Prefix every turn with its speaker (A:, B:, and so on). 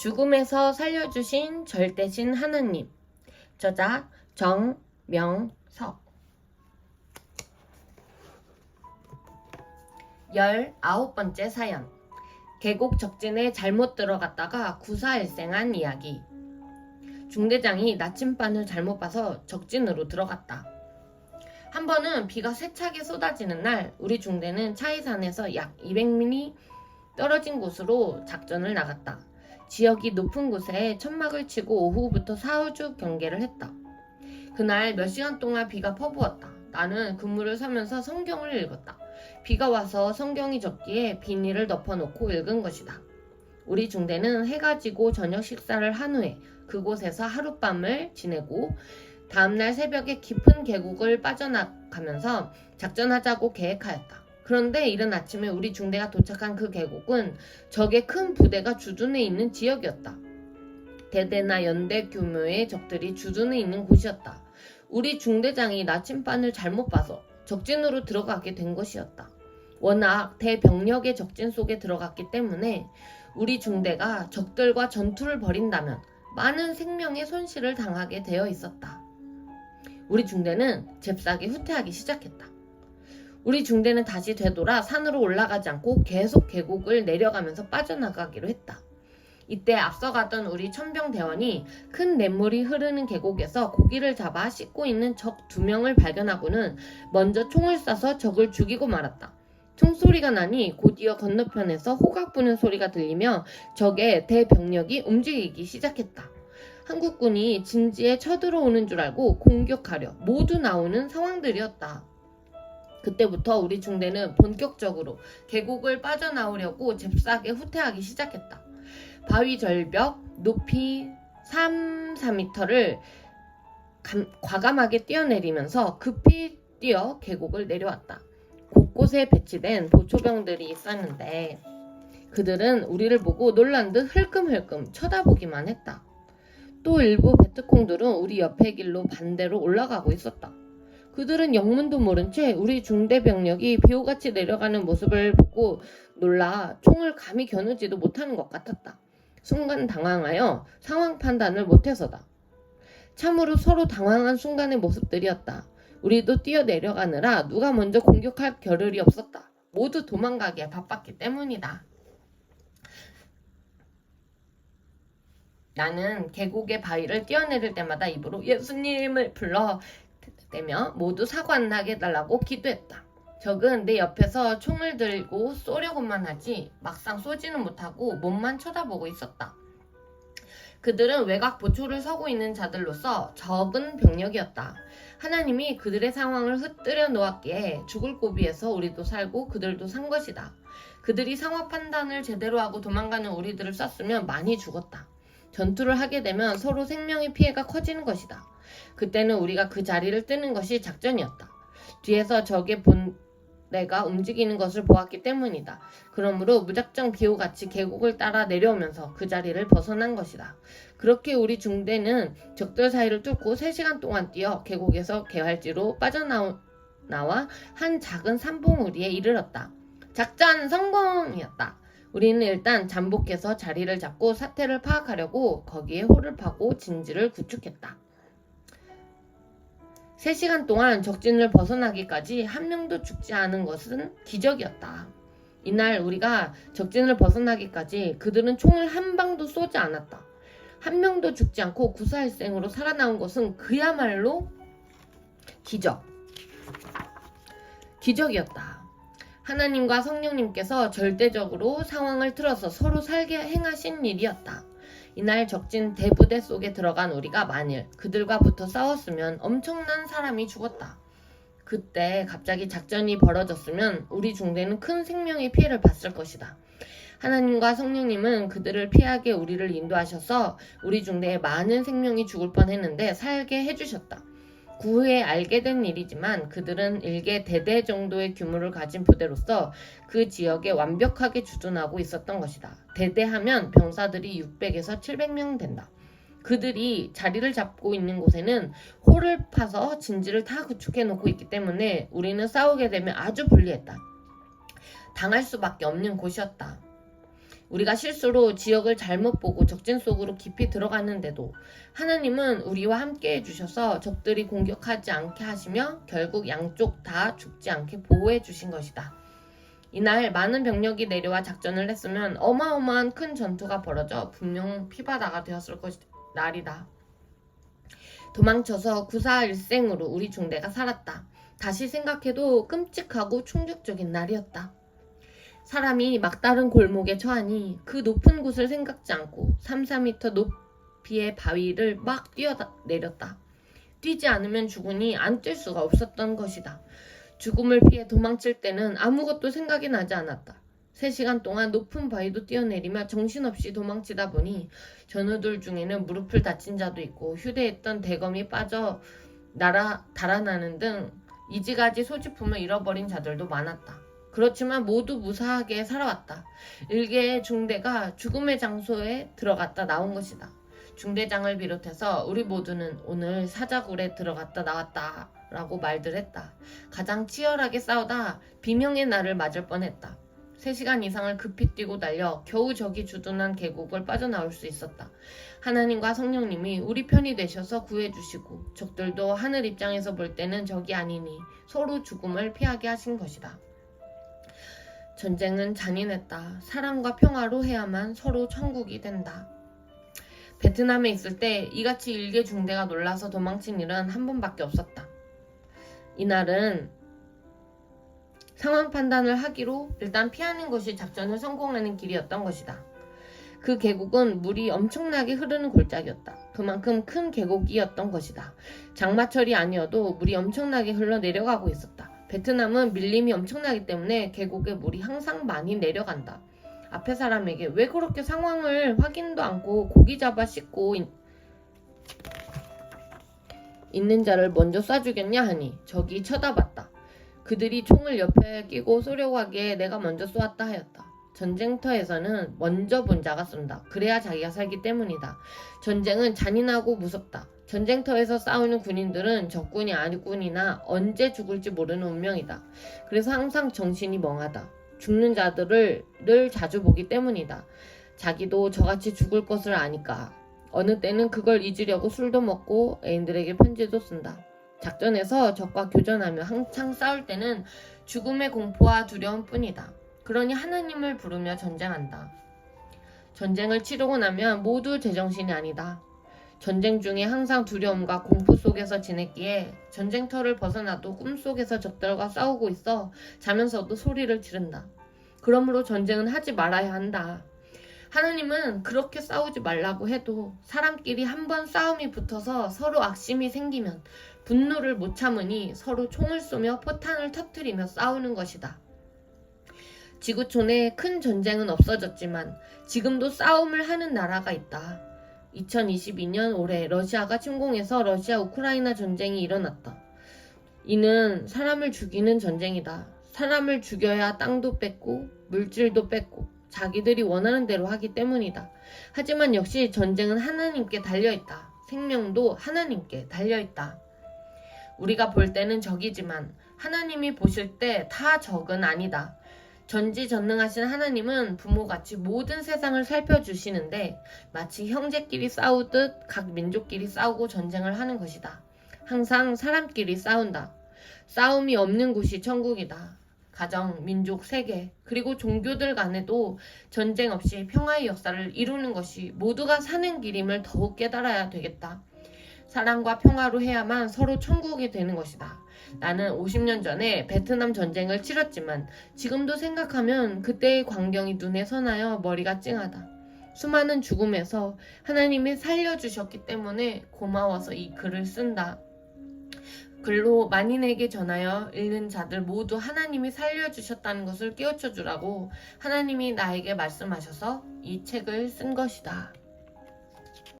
A: 죽음에서 살려주신 절대신 하느님. 저자 정명석. 19번째 사연. 계곡 적진에 잘못 들어갔다가 구사일생한 이야기. 중대장이 나침반을 잘못 봐서 적진으로 들어갔다. 한 번은 비가 세차게 쏟아지는 날, 우리 중대는 차이산에서 약 200mm 떨어진 곳으로 작전을 나갔다. 지역이 높은 곳에 천막을 치고 오후부터 사우주 경계를 했다. 그날 몇 시간 동안 비가 퍼부었다. 나는 그물을 서면서 성경을 읽었다. 비가 와서 성경이 적기에 비닐을 덮어놓고 읽은 것이다. 우리 중대는 해가 지고 저녁 식사를 한 후에 그곳에서 하룻밤을 지내고 다음날 새벽에 깊은 계곡을 빠져나가면서 작전하자고 계획하였다. 그런데 이른 아침에 우리 중대가 도착한 그 계곡은 적의 큰 부대가 주둔해 있는 지역이었다. 대대나 연대 규모의 적들이 주둔해 있는 곳이었다. 우리 중대장이 나침반을 잘못 봐서 적진으로 들어가게 된 것이었다. 워낙 대병력의 적진 속에 들어갔기 때문에 우리 중대가 적들과 전투를 벌인다면 많은 생명의 손실을 당하게 되어 있었다. 우리 중대는 잽싸게 후퇴하기 시작했다. 우리 중대는 다시 되돌아 산으로 올라가지 않고 계속 계곡을 내려가면서 빠져나가기로 했다. 이때 앞서가던 우리 천병대원이 큰 냇물이 흐르는 계곡에서 고기를 잡아 씻고 있는 적 2명을 발견하고는 먼저 총을 쏴서 적을 죽이고 말았다. 총소리가 나니 곧이어 건너편에서 호각 부는 소리가 들리며 적의 대병력이 움직이기 시작했다. 한국군이 진지에 쳐들어오는 줄 알고 공격하려 모두 나오는 상황들이었다. 그때부터 우리 중대는 본격적으로 계곡을 빠져나오려고 잽싸게 후퇴하기 시작했다. 바위 절벽 높이 3-4m를 과감하게 뛰어내리면서 급히 뛰어 계곡을 내려왔다. 곳곳에 배치된 보초병들이 있었는데 그들은 우리를 보고 놀란 듯 흘끔흘끔 쳐다보기만 했다. 또 일부 베트콩들은 우리 옆의 길로 반대로 올라가고 있었다. 그들은 영문도 모른 채 우리 중대 병력이 비호같이 내려가는 모습을 보고 놀라 총을 감히 겨누지도 못하는 것 같았다. 순간 당황하여 상황 판단을 못해서다. 참으로 서로 당황한 순간의 모습들이었다. 우리도 뛰어내려가느라 누가 먼저 공격할 겨를이 없었다. 모두 도망가기에 바빴기 때문이다. 나는 계곡의 바위를 뛰어내릴 때마다 입으로 예수님을 불러대며 모두 사고 안 나게 해달라고 기도했다. 적은 내 옆에서 총을 들고 쏘려고만 하지 막상 쏘지는 못하고 몸만 쳐다보고 있었다. 그들은 외곽 보초를 서고 있는 자들로서 적은 병력이었다. 하나님이 그들의 상황을 흩뜨려 놓았기에 죽을 고비에서 우리도 살고 그들도 산 것이다. 그들이 상황 판단을 제대로 하고 도망가는 우리들을 쐈으면 많이 죽었다. 전투를 하게 되면 서로 생명의 피해가 커지는 것이다. 그때는 우리가 그 자리를 뜨는 것이 작전이었다. 뒤에서 적의 본대가 움직이는 것을 보았기 때문이다. 그러므로 무작정 비호같이 계곡을 따라 내려오면서 그 자리를 벗어난 것이다. 그렇게 우리 중대는 적들 사이를 뚫고 3시간 동안 뛰어 계곡에서 개활지로 빠져나와 한 작은 산봉우리에 이르렀다. 작전 성공이었다. 우리는 일단 잠복해서 자리를 잡고 사태를 파악하려고 거기에 홀을 파고 진지를 구축했다. 3시간 동안 적진을 벗어나기까지 한 명도 죽지 않은 것은 기적이었다. 이날 우리가 적진을 벗어나기까지 그들은 총을 한 방도 쏘지 않았다. 한 명도 죽지 않고 구사일생으로 살아나온 것은 그야말로 기적이었다. 하나님과 성령님께서 절대적으로 상황을 틀어서 서로 살게 행하신 일이었다. 이날 적진 대부대 속에 들어간 우리가 만일 그들과 붙어 싸웠으면 엄청난 사람이 죽었다. 그때 갑자기 작전이 벌어졌으면 우리 중대는 큰 생명의 피해를 봤을 것이다. 하나님과 성령님은 그들을 피하게 우리를 인도하셔서 우리 중대에 많은 생명이 죽을 뻔했는데 살게 해주셨다. 그 후에 알게 된 일이지만 그들은 일개 대대 정도의 규모를 가진 부대로서 그 지역에 완벽하게 주둔하고 있었던 것이다. 대대하면 병사들이 600에서 700명 된다. 그들이 자리를 잡고 있는 곳에는 홀을 파서 진지를 다 구축해 놓고 있기 때문에 우리는 싸우게 되면 아주 불리했다. 당할 수밖에 없는 곳이었다. 우리가 실수로 지역을 잘못 보고 적진 속으로 깊이 들어갔는데도 하나님은 우리와 함께 해주셔서 적들이 공격하지 않게 하시며 결국 양쪽 다 죽지 않게 보호해 주신 것이다. 이날 많은 병력이 내려와 작전을 했으면 어마어마한 큰 전투가 벌어져 분명 피바다가 되었을 날이다. 도망쳐서 구사일생으로 우리 중대가 살았다. 다시 생각해도 끔찍하고 충격적인 날이었다. 사람이 막다른 골목에 처하니 그 높은 곳을 생각지 않고 3-4m 높이의 바위를 막 뛰어내렸다. 뛰지 않으면 죽으니 안 뛸 수가 없었던 것이다. 죽음을 피해 도망칠 때는 아무것도 생각이 나지 않았다. 3시간 동안 높은 바위도 뛰어내리며 정신없이 도망치다 보니 전우들 중에는 무릎을 다친 자도 있고 휴대했던 대검이 빠져 달아나는 등 이지가지 소지품을 잃어버린 자들도 많았다. 그렇지만 모두 무사하게 살아왔다. 일개의 중대가 죽음의 장소에 들어갔다 나온 것이다. 중대장을 비롯해서 우리 모두는 오늘 사자굴에 들어갔다 나왔다 라고 말들 했다. 가장 치열하게 싸우다 비명의 날을 맞을 뻔했다. 3시간 이상을 급히 뛰고 달려 겨우 저기 주둔한 계곡을 빠져나올 수 있었다. 하나님과 성령님이 우리 편이 되셔서 구해주시고 적들도 하늘 입장에서 볼 때는 적이 아니니 서로 죽음을 피하게 하신 것이다. 전쟁은 잔인했다. 사랑과 평화로 해야만 서로 천국이 된다. 베트남에 있을 때 이같이 일개 중대가 놀라서 도망친 일은 한 번밖에 없었다. 이날은 상황 판단을 하기로 일단 피하는 것이 작전을 성공하는 길이었던 것이다. 그 계곡은 물이 엄청나게 흐르는 골짜기였다. 그만큼 큰 계곡이었던 것이다. 장마철이 아니어도 물이 엄청나게 흘러내려가고 있었다. 베트남은 밀림이 엄청나기 때문에 계곡에 물이 항상 많이 내려간다. 앞에 사람에게 왜 그렇게 상황을 확인도 않고 고기 잡아 씻고 있는 자를 먼저 쏴주겠냐 하니 적이 쳐다봤다. 그들이 총을 옆에 끼고 쏘려고 하기에 내가 먼저 쏘았다 하였다. 전쟁터에서는 먼저 본 자가 쏜다. 그래야 자기가 살기 때문이다. 전쟁은 잔인하고 무섭다. 전쟁터에서 싸우는 군인들은 적군이 아니군이나 언제 죽을지 모르는 운명이다. 그래서 항상 정신이 멍하다. 죽는 자들을 늘 자주 보기 때문이다. 자기도 저같이 죽을 것을 아니까. 어느 때는 그걸 잊으려고 술도 먹고 애인들에게 편지도 쓴다. 작전에서 적과 교전하며 한창 싸울 때는 죽음의 공포와 두려움뿐이다. 그러니 하나님을 부르며 전쟁한다. 전쟁을 치르고 나면 모두 제정신이 아니다. 전쟁 중에 항상 두려움과 공포 속에서 지냈기에 전쟁터를 벗어나도 꿈속에서 적들과 싸우고 있어 자면서도 소리를 지른다. 그러므로 전쟁은 하지 말아야 한다. 하나님은 그렇게 싸우지 말라고 해도 사람끼리 한번 싸움이 붙어서 서로 악심이 생기면 분노를 못 참으니 서로 총을 쏘며 포탄을 터뜨리며 싸우는 것이다. 지구촌에 큰 전쟁은 없어졌지만 지금도 싸움을 하는 나라가 있다. 2022년 올해 러시아가 침공해서 러시아 우크라이나 전쟁이 일어났다. 이는 사람을 죽이는 전쟁이다. 사람을 죽여야 땅도 뺏고 물질도 뺏고 자기들이 원하는 대로 하기 때문이다. 하지만 역시 전쟁은 하나님께 달려있다. 생명도 하나님께 달려있다. 우리가 볼 때는 적이지만 하나님이 보실 때 다 적은 아니다. 전지전능하신 하나님은 부모같이 모든 세상을 살펴주시는데 마치 형제끼리 싸우듯 각 민족끼리 싸우고 전쟁을 하는 것이다. 항상 사람끼리 싸운다. 싸움이 없는 곳이 천국이다. 가정, 민족, 세계, 그리고 종교들 간에도 전쟁 없이 평화의 역사를 이루는 것이 모두가 사는 길임을 더욱 깨달아야 되겠다. 사랑과 평화로 해야만 서로 천국이 되는 것이다. 나는 50년 전에 베트남 전쟁을 치렀지만 지금도 생각하면 그때의 광경이 눈에 선하여 머리가 찡하다. 수많은 죽음에서 하나님이 살려주셨기 때문에 고마워서 이 글을 쓴다. 글로 만인에게 전하여 읽는 자들 모두 하나님이 살려주셨다는 것을 깨우쳐 주라고 하나님이 나에게 말씀하셔서 이 책을 쓴 것이다.